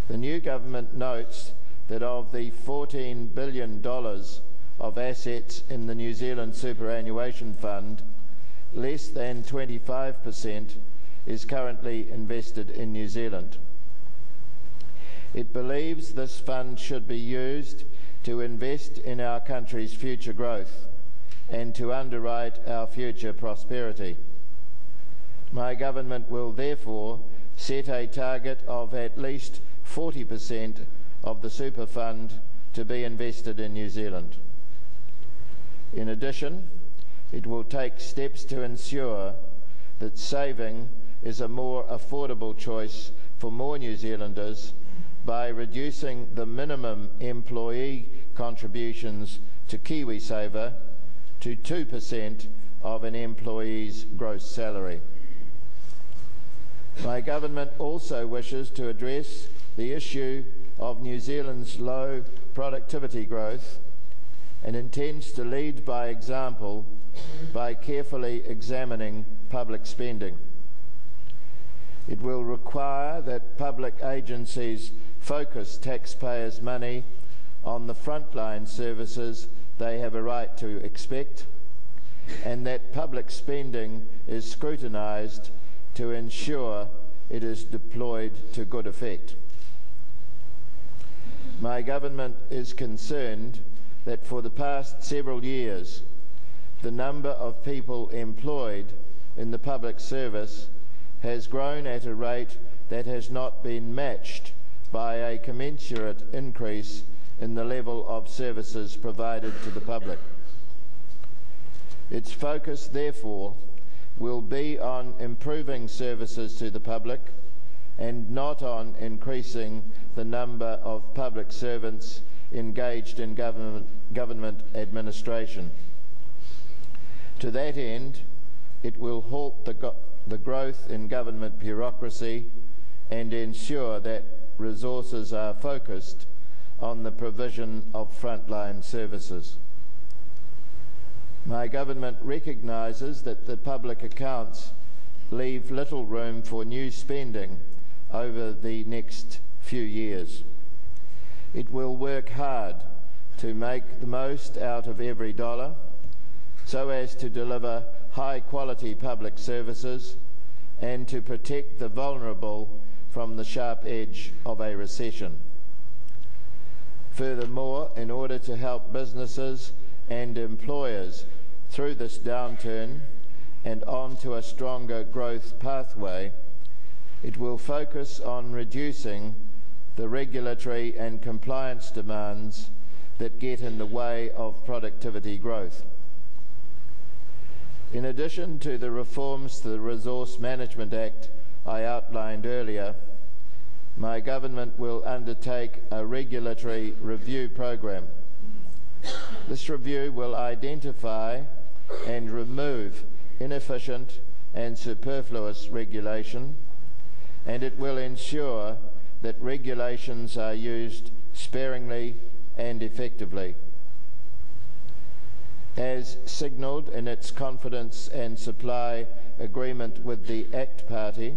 The new government notes that of the $14 billion of assets in the New Zealand Superannuation Fund, less than 25% is currently invested in New Zealand. It believes this fund should be used to invest in our country's future growth and to underwrite our future prosperity. My government will therefore set a target of at least 40% of the super fund to be invested in New Zealand. In addition, it will take steps to ensure that saving is a more affordable choice for more New Zealanders by reducing the minimum employee contributions to KiwiSaver to 2% of an employee's gross salary. My government also wishes to address the issue of New Zealand's low productivity growth and intends to lead by example by carefully examining public spending. It will require that public agencies focus taxpayers' money on the frontline services they have a right to expect, and that public spending is scrutinised to ensure it is deployed to good effect. My government is concerned that for the past several years, the number of people employed in the public service has grown at a rate that has not been matched by a commensurate increase in the level of services provided to the public. Its focus, therefore, will be on improving services to the public and not on increasing the number of public servants engaged in government administration. To that end, it will halt the growth in government bureaucracy and ensure that resources are focused on the provision of frontline services. My government recognises that the public accounts leave little room for new spending over the next few years. It will work hard to make the most out of every dollar so as to deliver high-quality public services and to protect the vulnerable from the sharp edge of a recession. Furthermore, in order to help businesses and employers through this downturn and onto a stronger growth pathway, it will focus on reducing the regulatory and compliance demands that get in the way of productivity growth. In addition to the reforms to the Resource Management Act I outlined earlier, my government will undertake a regulatory review program. This review will identify and remove inefficient and superfluous regulation, and it will ensure that regulations are used sparingly and effectively. As signalled in its confidence and supply agreement with the ACT Party,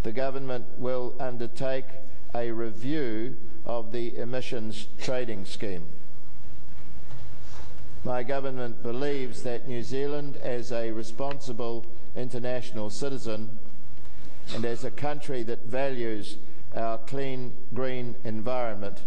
the government will undertake a review of the emissions trading scheme. My government believes that New Zealand, as a responsible international citizen and as a country that values our clean, green environment,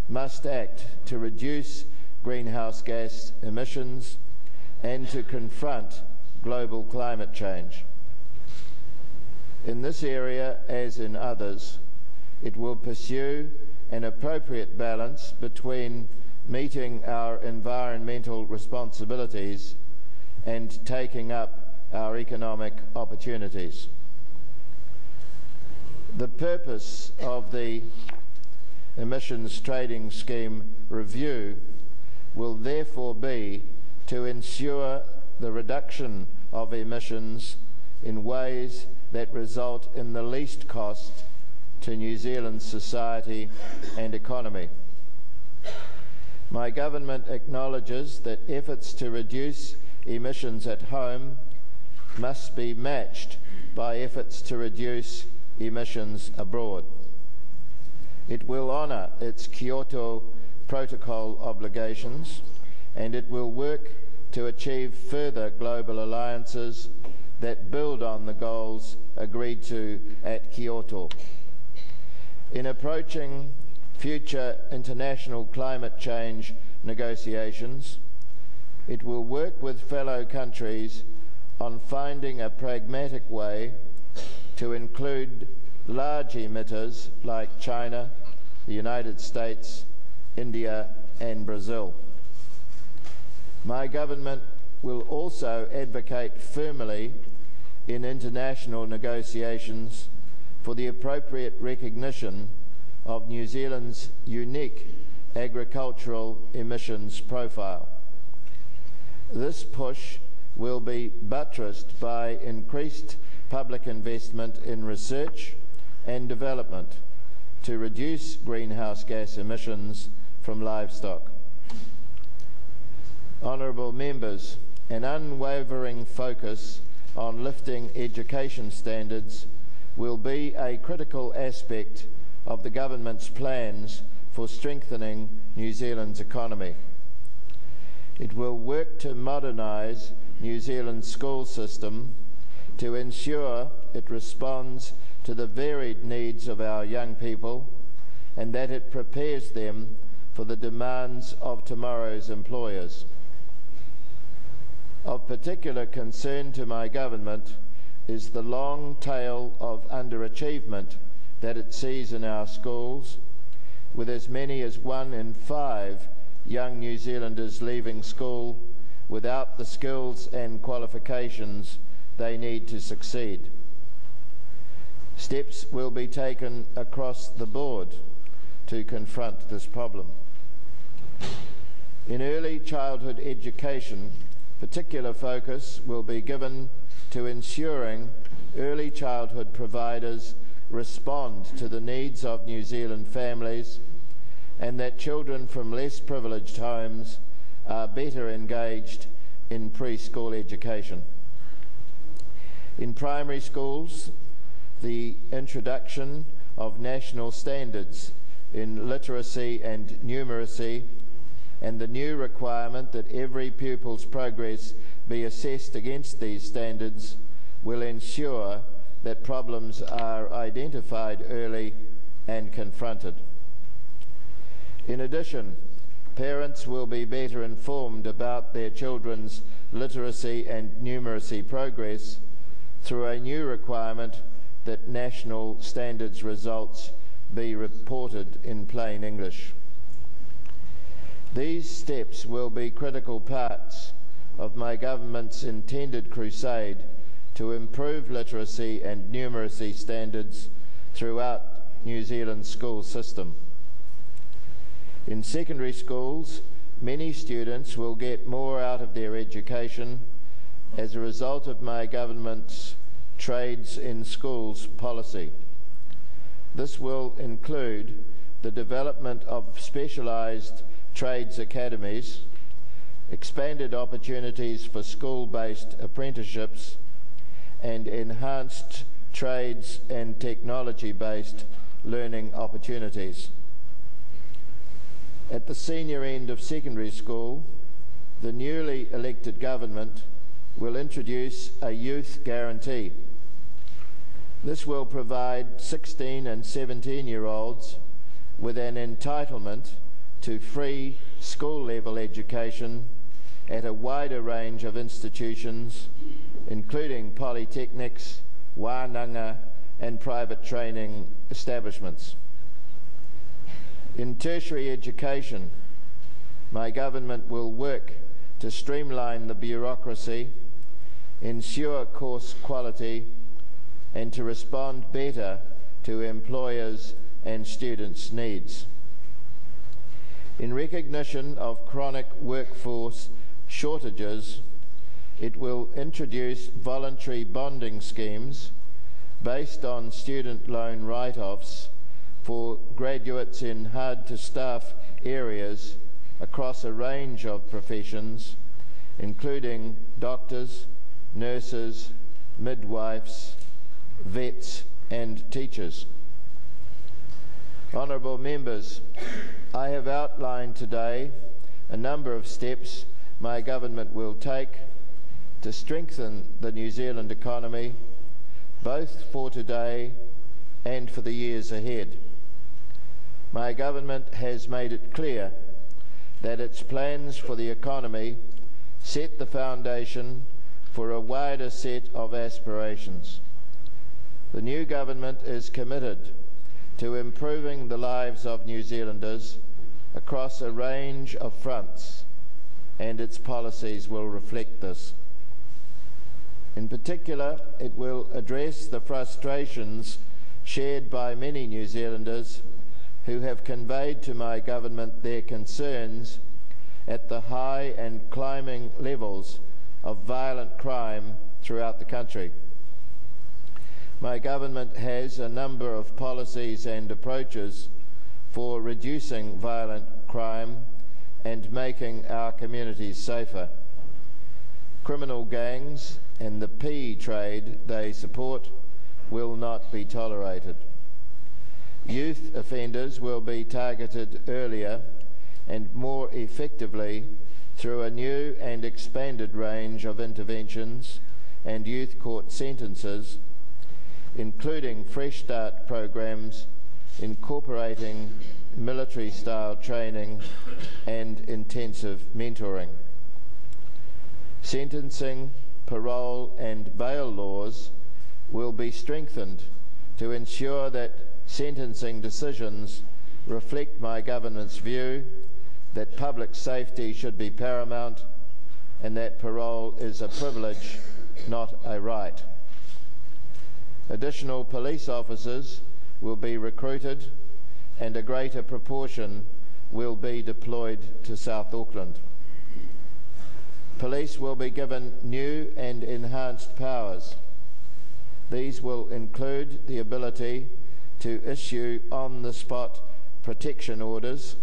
must act to reduce greenhouse gas emissions and to confront global climate change. In this area, as in others, it will pursue an appropriate balance between meeting our environmental responsibilities and taking up our economic opportunities. The purpose of the emissions trading scheme review will therefore be to ensure the reduction of emissions in ways that result in the least cost to New Zealand's society and economy. My government acknowledges that efforts to reduce emissions at home must be matched by efforts to reduce emissions abroad. It will honour its Kyoto Protocol obligations, and it will work to achieve further global alliances that build on the goals agreed to at Kyoto. In approaching future international climate change negotiations, it will work with fellow countries on finding a pragmatic way to include large emitters like China, the United States, India and Brazil. My government will also advocate firmly in international negotiations for the appropriate recognition of New Zealand's unique agricultural emissions profile. This push will be buttressed by increased public investment in research and development to reduce greenhouse gas emissions from livestock. Honourable members, an unwavering focus on lifting education standards will be a critical aspect of the government's plans for strengthening New Zealand's economy. It will work to modernise New Zealand's school system to ensure it responds to the varied needs of our young people and that it prepares them for the demands of tomorrow's employers. Of particular concern to my government is the long tail of underachievement that it sees in our schools, with as many as 1 in 5 young New Zealanders leaving school without the skills and qualifications they need to succeed. Steps will be taken across the board to confront this problem. In early childhood education, particular focus will be given to ensuring early childhood providers respond to the needs of New Zealand families and that children from less privileged homes are better engaged in preschool education. In primary schools, the introduction of national standards in literacy and numeracy and the new requirement that every pupil's progress be assessed against these standards will ensure that problems are identified early and confronted. In addition, parents will be better informed about their children's literacy and numeracy progress through a new requirement that national standards results be reported in plain English. These steps will be critical parts of my government's intended crusade to improve literacy and numeracy standards throughout New Zealand's school system. In secondary schools, many students will get more out of their education as a result of my government's Trades in Schools policy. This will include the development of specialised trades academies, expanded opportunities for school-based apprenticeships, and enhanced trades and technology-based learning opportunities. At the senior end of secondary school, the newly elected government will introduce a youth guarantee. This will provide 16 and 17-year-olds with an entitlement to free school-level education at a wider range of institutions, including polytechnics, wānanga and private training establishments. In tertiary education, my government will work to streamline the bureaucracy, ensure course quality, and to respond better to employers' and students' needs. In recognition of chronic workforce shortages, it will introduce voluntary bonding schemes based on student loan write-offs for graduates in hard-to-staff areas across a range of professions, including doctors, nurses, midwives, vets and teachers. Honourable members, I have outlined today a number of steps my government will take to strengthen the New Zealand economy, both for today and for the years ahead. My government has made it clear that its plans for the economy set the foundation for a wider set of aspirations. The new government is committed to improving the lives of New Zealanders across a range of fronts, and its policies will reflect this. In particular, it will address the frustrations shared by many New Zealanders who have conveyed to my government their concerns at the high and climbing levels of violent crime throughout the country. My government has a number of policies and approaches for reducing violent crime and making our communities safer. Criminal gangs and the pea trade they support will not be tolerated. Youth offenders will be targeted earlier and more effectively through a new and expanded range of interventions and youth court sentences, including Fresh Start programs incorporating military-style training and intensive mentoring. Sentencing, parole and bail laws will be strengthened to ensure that sentencing decisions reflect my government's view that public safety should be paramount and that parole is a privilege, not a right. Additional police officers will be recruited and a greater proportion will be deployed to South Auckland. Police will be given new and enhanced powers. These will include the ability to issue on-the-spot protection orders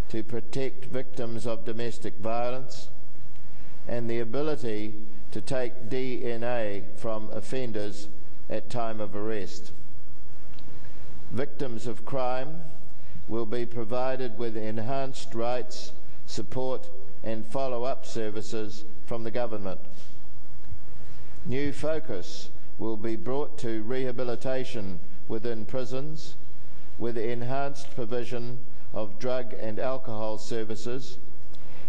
to protect victims of domestic violence and the ability to take DNA from offenders at time of arrest. Victims of crime will be provided with enhanced rights, support and follow-up services from the government. New focus will be brought to rehabilitation within prisons with enhanced provision of drug and alcohol services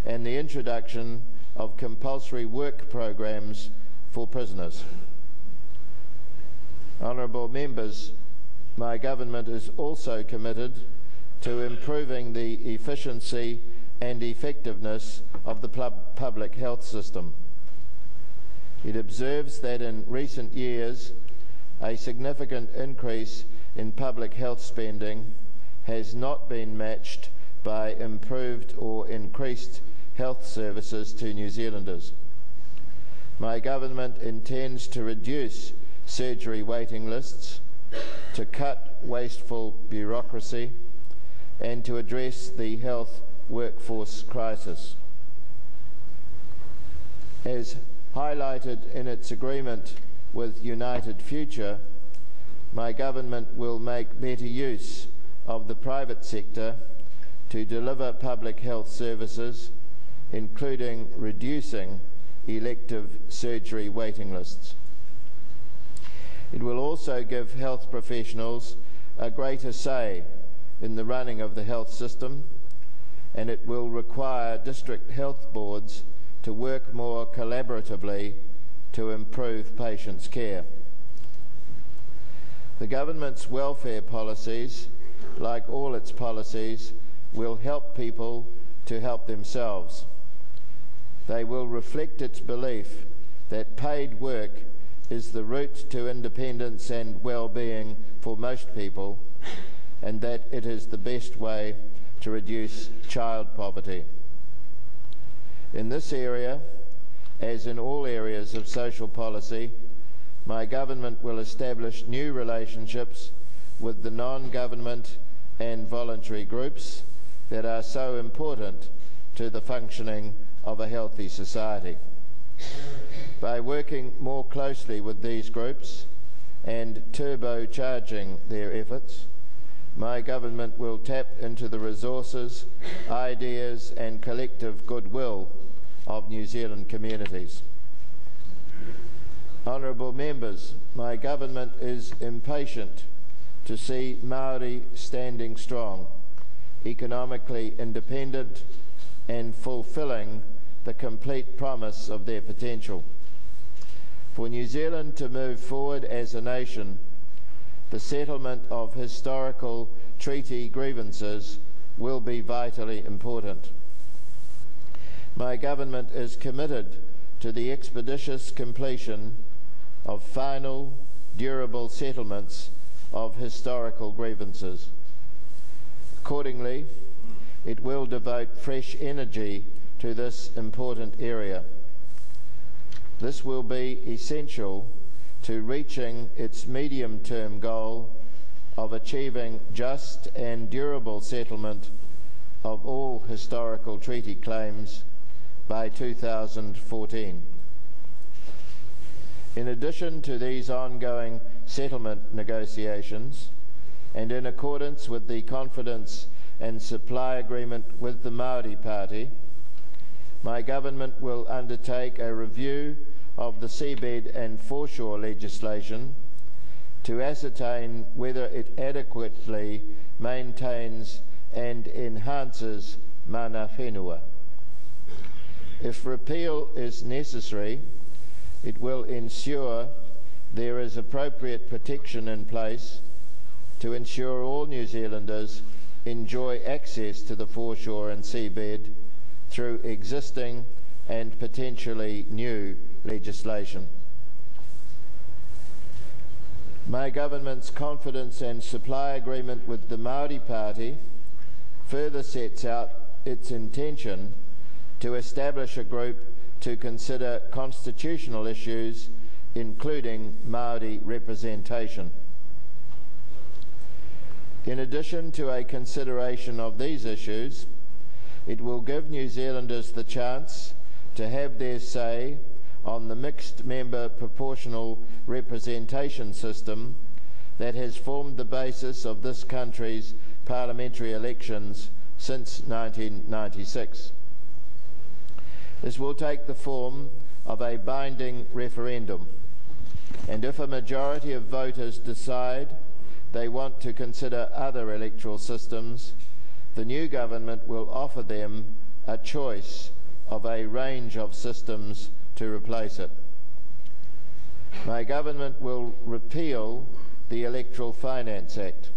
and the introduction of compulsory work programs for prisoners. Honourable members, my government is also committed to improving the efficiency and effectiveness of the public health system. It observes that in recent years, a significant increase in public health spending has not been matched by improved or increased health services to New Zealanders. My government intends to reduce surgery waiting lists, to cut wasteful bureaucracy, and to address the health workforce crisis. As highlighted in its agreement with United Future, my government will make better use of the private sector to deliver public health services, including reducing elective surgery waiting lists. It will also give health professionals a greater say in the running of the health system, and it will require district health boards to work more collaboratively to improve patients' care. The government's welfare policies, like all its policies, will help people to help themselves. They will reflect its belief that paid work is the route to independence and well-being for most people, and that it is the best way to reduce child poverty. In this area, as in all areas of social policy, my government will establish new relationships with the non-government and voluntary groups that are so important to the functioning of a healthy society. By working more closely with these groups and turbocharging their efforts, my government will tap into the resources, ideas and collective goodwill of New Zealand communities. Honourable members, my government is impatient to see Māori standing strong, economically independent and fulfilling the complete promise of their potential. For New Zealand to move forward as a nation, the settlement of historical treaty grievances will be vitally important. My government is committed to the expeditious completion of final, durable settlements of historical grievances. Accordingly, it will devote fresh energy to this important area. This will be essential to reaching its medium-term goal of achieving just and durable settlement of all historical treaty claims by 2014. In addition to these ongoing settlement negotiations, and in accordance with the confidence and supply agreement with the Māori Party, my government will undertake a review of the seabed and foreshore legislation to ascertain whether it adequately maintains and enhances mana whenua. If repeal is necessary, it will ensure there is appropriate protection in place to ensure all New Zealanders enjoy access to the foreshore and seabed through existing and potentially new legislation. My government's confidence and supply agreement with the Māori Party further sets out its intention to establish a group to consider constitutional issues, including Māori representation. In addition to a consideration of these issues, it will give New Zealanders the chance to have their say on the mixed member proportional representation system that has formed the basis of this country's parliamentary elections since 1996. This will take the form of a binding referendum, and if a majority of voters decide they want to consider other electoral systems, the new government will offer them a choice of a range of systems to replace it. My government will repeal the Electoral Finance Act.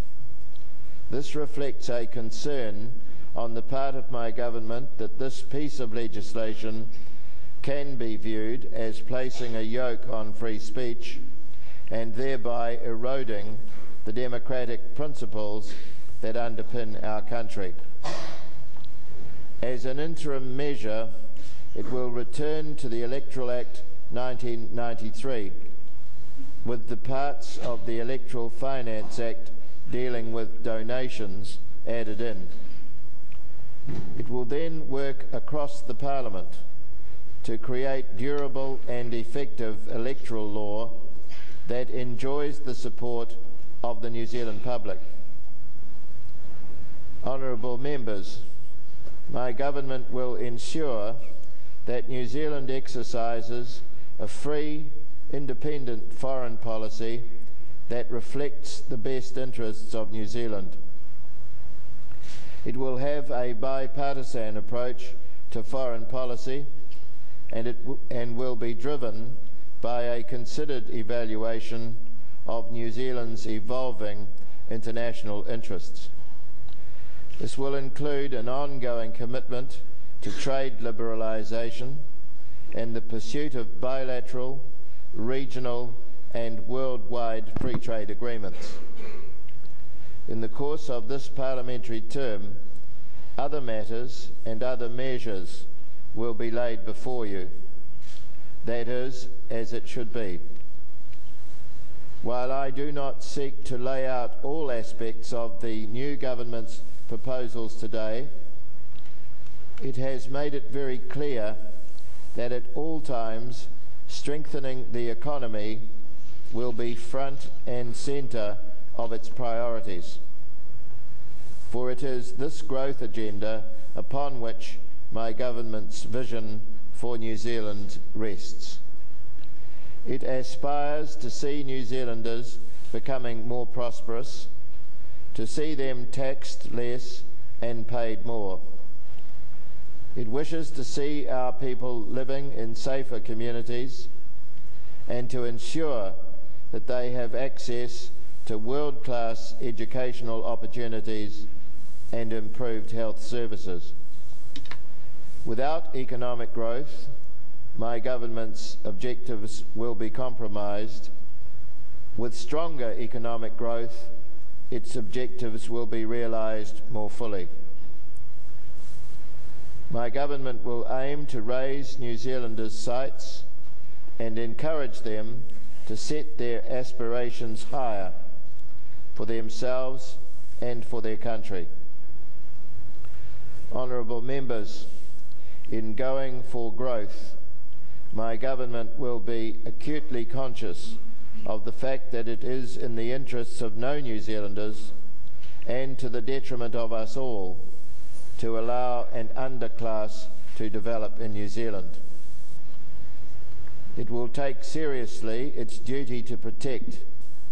This reflects a concern on the part of my government that this piece of legislation can be viewed as placing a yoke on free speech and thereby eroding the democratic principles that underpin our country. As an interim measure, it will return to the Electoral Act 1993, with the parts of the Electoral Finance Act dealing with donations added in. It will then work across the Parliament to create durable and effective electoral law that enjoys the support of the New Zealand public. Honourable members, my government will ensure that New Zealand exercises a free, independent foreign policy that reflects the best interests of New Zealand. It will have a bipartisan approach to foreign policy, and will be driven by a considered evaluation of New Zealand's evolving international interests. This will include an ongoing commitment to trade liberalisation and the pursuit of bilateral, regional and worldwide free trade agreements. In the course of this parliamentary term, other matters and other measures will be laid before you. That is as it should be. While I do not seek to lay out all aspects of the new government's proposals today, it has made it very clear that at all times strengthening the economy will be front and centre of its priorities. for it is this growth agenda upon which my government's vision for New Zealand rests. It aspires to see New Zealanders becoming more prosperous, to see them taxed less and paid more. It wishes to see our people living in safer communities and to ensure that they have access to world-class educational opportunities and improved health services. Without economic growth, my government's objectives will be compromised. With stronger economic growth, its objectives will be realised more fully. My government will aim to raise New Zealanders' sights and encourage them to set their aspirations higher for themselves and for their country. Honourable members, in going for growth, my government will be acutely conscious of the fact that it is in the interests of no New Zealanders and to the detriment of us all to allow an underclass to develop in New Zealand. It will take seriously its duty to protect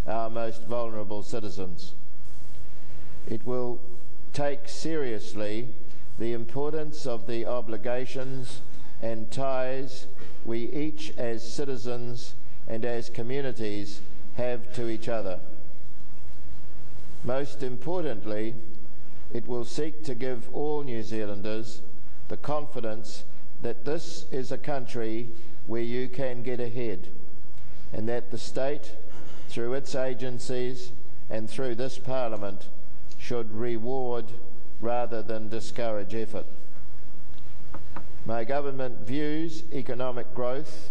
our most vulnerable citizens. It will take seriously the importance of the obligations and ties we each as citizens and as communities have to each other. Most importantly, it will seek to give all New Zealanders the confidence that this is a country where you can get ahead, and that the state, through its agencies and through this Parliament, should reward rather than discourage effort. My government views economic growth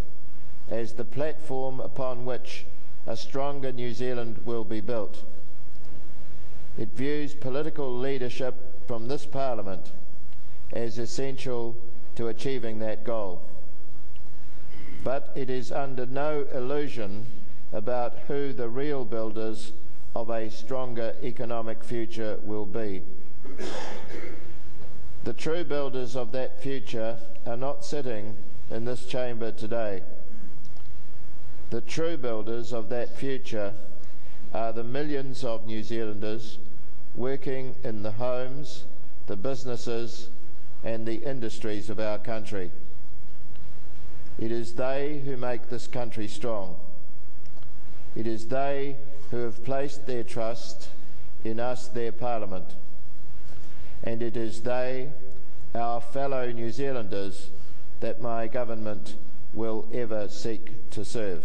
as the platform upon which a stronger New Zealand will be built. It views political leadership from this Parliament as essential to achieving that goal. But it is under no illusion about who the real builders of a stronger economic future will be. The true builders of that future are not sitting in this chamber today. The true builders of that future are the millions of New Zealanders working in the homes, the businesses and the industries of our country. It is they who make this country strong. It is they who have placed their trust in us, their Parliament. And it is they, our fellow New Zealanders, that my government will ever seek to serve.